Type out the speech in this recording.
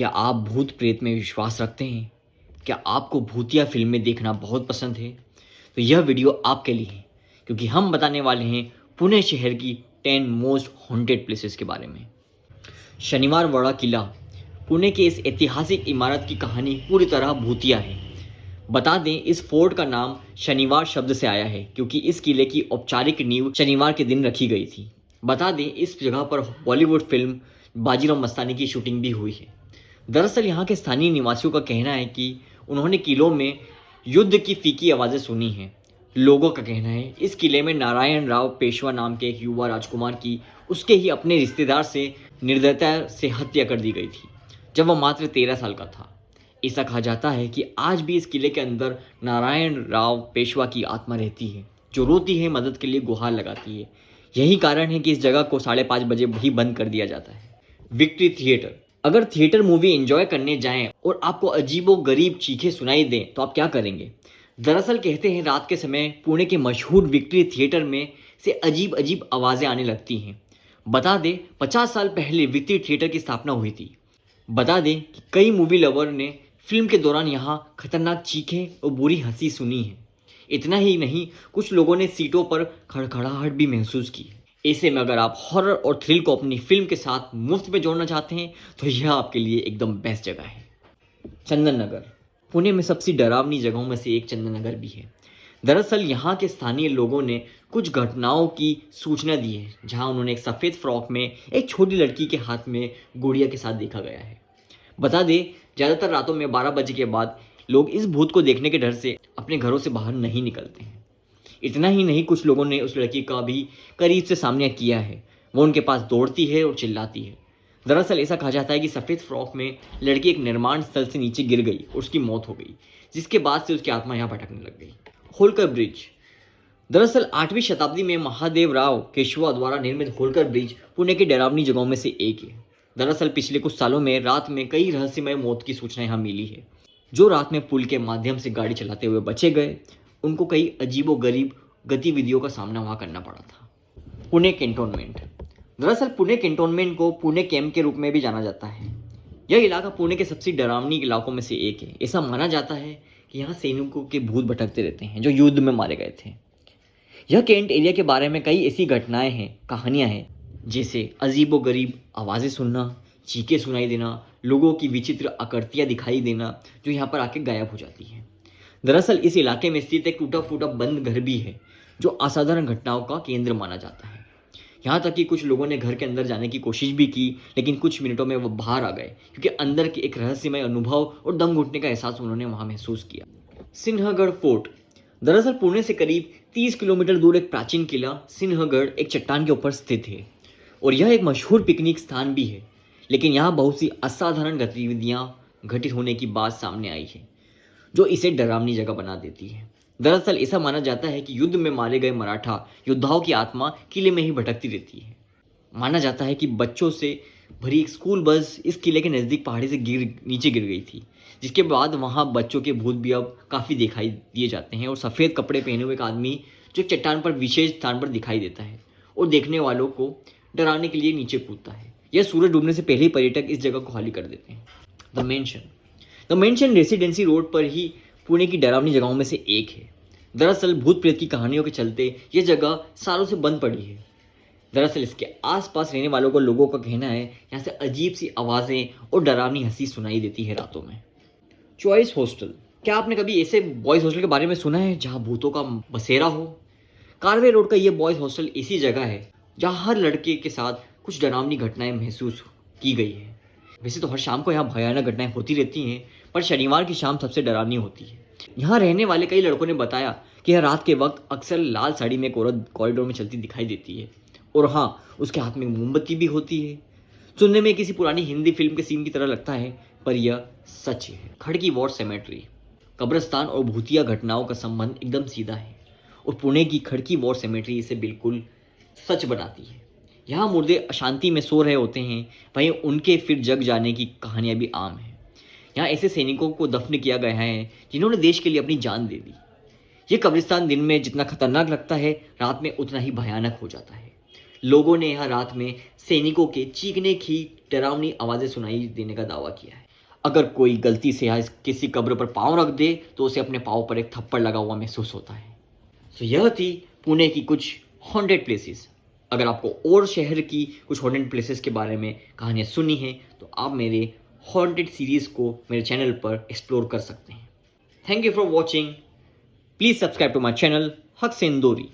क्या आप भूत प्रेत में विश्वास रखते हैं? क्या आपको भूतिया फिल्में देखना बहुत पसंद है? तो यह वीडियो आपके लिए है, क्योंकि हम बताने वाले हैं पुणे शहर की 10 मोस्ट हॉन्टेड प्लेसेस के बारे में। शनिवार वाड़ा किला, पुणे की इस ऐतिहासिक इमारत की कहानी पूरी तरह भूतिया है। बता दें, इस फोर्ट का नाम शनिवार शब्द से आया है, क्योंकि इस किले की औपचारिक नींव शनिवार के दिन रखी गई थी। बता दें, इस जगह पर बॉलीवुड फिल्म बाजीराव मस्तानी की शूटिंग भी हुई है। दरअसल यहाँ के स्थानीय निवासियों का कहना है कि उन्होंने किलों में युद्ध की फीकी आवाज़ें सुनी हैं। लोगों का कहना है इस किले में नारायण राव पेशवा नाम के एक युवा राजकुमार की उसके ही अपने रिश्तेदार से निर्दयता से हत्या कर दी गई थी, जब वह मात्र 13 साल का था। ऐसा कहा जाता है कि आज भी इस किले के अंदर नारायण राव पेशवा की आत्मा रहती है, जो रोती है, मदद के लिए गुहार लगाती है। यही कारण है कि इस जगह को 5:30 बजे ही बंद कर दिया जाता है। विक्ट्री थिएटर, अगर थिएटर मूवी एंजॉय करने जाएं और आपको अजीबो गरीब चीखें सुनाई दें तो आप क्या करेंगे? दरअसल कहते हैं रात के समय पुणे के मशहूर विक्ट्री थिएटर में से अजीब अजीब आवाज़ें आने लगती हैं। बता दें, 50 साल पहले विक्ट्री थिएटर की स्थापना हुई थी। बता दें कि कई मूवी लवर ने फिल्म के दौरान यहाँ खतरनाक चीखें और बुरी हंसी सुनी है। इतना ही नहीं, कुछ लोगों ने सीटों पर खड़खड़ाहट भी महसूस की। ऐसे में अगर आप हॉरर और थ्रिल को अपनी फिल्म के साथ मुफ्त में जोड़ना चाहते हैं तो यह आपके लिए एकदम बेस्ट जगह है। चंदन नगर, पुणे में सबसे डरावनी जगहों में से एक चंदन नगर भी है। दरअसल यहाँ के स्थानीय लोगों ने कुछ घटनाओं की सूचना दी है, जहाँ उन्होंने एक सफ़ेद फ्रॉक में एक छोटी लड़की के हाथ में गुड़िया के साथ देखा गया है। बता दें, ज़्यादातर रातों में 12 बजे के बाद लोग इस भूत को देखने के डर से अपने घरों से बाहर नहीं निकलते हैं। इतना ही नहीं, कुछ लोगों ने उस लड़की का भी करीब से सामना किया है। वो उनके पास दौड़ती है और चिल्लाती है। दरअसल ऐसा कहा जाता है कि सफ़ेद फ्रॉक में लड़की एक निर्माण स्थल से नीचे गिर गई और उसकी मौत हो गई, जिसके बाद से उसकी आत्मा यहाँ भटकने लग गई। होलकर ब्रिज, दरअसल 8वीं शताब्दी में महादेव राव केशवा द्वारा निर्मित होलकर ब्रिज पुणे की डरावनी जगहों में से एक है। दरअसल पिछले कुछ सालों में रात में कई रहस्यमय मौत की सूचना यहाँ मिली है। जो रात में पुल के माध्यम से गाड़ी चलाते हुए बचे गए, उनको कई अजीबोगरीब गतिविधियों का सामना वहाँ करना पड़ा था। पुणे कैंटोनमेंट, दरअसल पुणे कैंटोनमेंट को पुणे कैंप के रूप में भी जाना जाता है। यह इलाका पुणे के सबसे डरावनी इलाकों में से एक है। ऐसा माना जाता है कि यहाँ सैनिकों के भूत भटकते रहते हैं जो युद्ध में मारे गए थे। यह कैंट एरिया के बारे में कई ऐसी घटनाएं हैं, कहानियां हैं, जैसे अजीबोगरीब आवाज़ें सुनना, चीखें सुनाई देना, लोगों की विचित्र आकृतियाँ दिखाई देना जो यहाँ पर आके गायब हो जाती हैं। दरअसल इस इलाके में स्थित एक टूटा फूटा बंद घर भी है, जो असाधारण घटनाओं का केंद्र माना जाता है। यहाँ तक कि कुछ लोगों ने घर के अंदर जाने की कोशिश भी की, लेकिन कुछ मिनटों में वो बाहर आ गए, क्योंकि अंदर के एक रहस्यमय अनुभव और दम घुटने का एहसास उन्होंने वहाँ महसूस किया। सिन्हगढ़ फोर्ट, दरअसल पुणे से करीब 30 किलोमीटर दूर एक प्राचीन किला सिन्हगढ़ एक चट्टान के ऊपर स्थित है और यह एक मशहूर पिकनिक स्थान भी है। लेकिन यहाँ बहुत सी असाधारण गतिविधियाँ घटित होने की बात सामने आई है, जो इसे डरावनी जगह बना देती है। दरअसल ऐसा माना जाता है कि युद्ध में मारे गए मराठा योद्धाओं की आत्मा किले में ही भटकती रहती है। माना जाता है कि बच्चों से भरी एक स्कूल बस इस किले के नज़दीक पहाड़ी से नीचे गिर गई थी, जिसके बाद वहाँ बच्चों के भूत भी अब काफ़ी दिखाई दिए जाते हैं और सफ़ेद कपड़े पहने हुए एक आदमी जो एक चट्टान पर विशेष स्थान पर दिखाई देता है और देखने वालों को डराने के लिए नीचे कूदता है। यह सूरज डूबने से पहले ही पर्यटक इस जगह को खाली कर देते हैं। द मेंशन रेसिडेंसी रोड पर ही पुणे की डरावनी जगहों में से एक है। दरअसल भूत प्रेत की कहानियों के चलते यह जगह सालों से बंद पड़ी है। दरअसल इसके आसपास रहने वालों को लोगों का कहना है यहाँ से अजीब सी आवाज़ें और डरावनी हंसी सुनाई देती है रातों में। चॉइस हॉस्टल, क्या आपने कभी ऐसे बॉयज़ हॉस्टल के बारे में सुना है जहाँ भूतों का बसेरा हो? कारवे रोड का ये बॉयज़ हॉस्टल ऐसी जगह है जहाँ हर लड़के के साथ कुछ डरावनी घटनाएं महसूस की गई है। वैसे तो हर शाम को यहाँ भयानक घटनाएं होती रहती हैं, पर शनिवार की शाम सबसे डरावनी होती है। यहाँ रहने वाले कई लड़कों ने बताया कि यह रात के वक्त अक्सर लाल साड़ी में एक औरत कॉरिडोर में चलती दिखाई देती है और हाँ, उसके हाथ में मोमबत्ती भी होती है। सुनने में किसी पुरानी हिंदी फिल्म के सीन की तरह लगता है, पर यह सच है। खड़की वॉर सेमेट्री, कब्रिस्तान और भूतिया घटनाओं का संबंध एकदम सीधा है और पुणे की खड़की वॉर सेमेट्री इसे बिल्कुल सच बनाती है। यहाँ मुर्दे अशांति में सो रहे होते हैं, वहीं उनके फिर जग जाने की कहानियाँ भी आम हैं। यहाँ ऐसे सैनिकों को दफन किया गया है जिन्होंने देश के लिए अपनी जान दे दी। ये कब्रिस्तान दिन में जितना खतरनाक लगता है, रात में उतना ही भयानक हो जाता है। लोगों ने यहाँ रात में सैनिकों के चीखने की डरावनी आवाज़ें सुनाई देने का दावा किया है। अगर कोई गलती से यहाँ किसी कब्र पर पाँव रख दे तो उसे अपने पाँव पर एक थप्पड़ लगा हुआ महसूस होता है। तो यह थी पुणे की कुछ हॉन्टेड प्लेसेस। अगर आपको और शहर की कुछ हॉन्टेड प्लेसेस के बारे में कहानियाँ सुननी है तो आप मेरे हॉन्टेड सीरीज़ को मेरे चैनल पर एक्सप्लोर कर सकते हैं। Thank you for watching. Please subscribe to my channel हक से इंदौरी।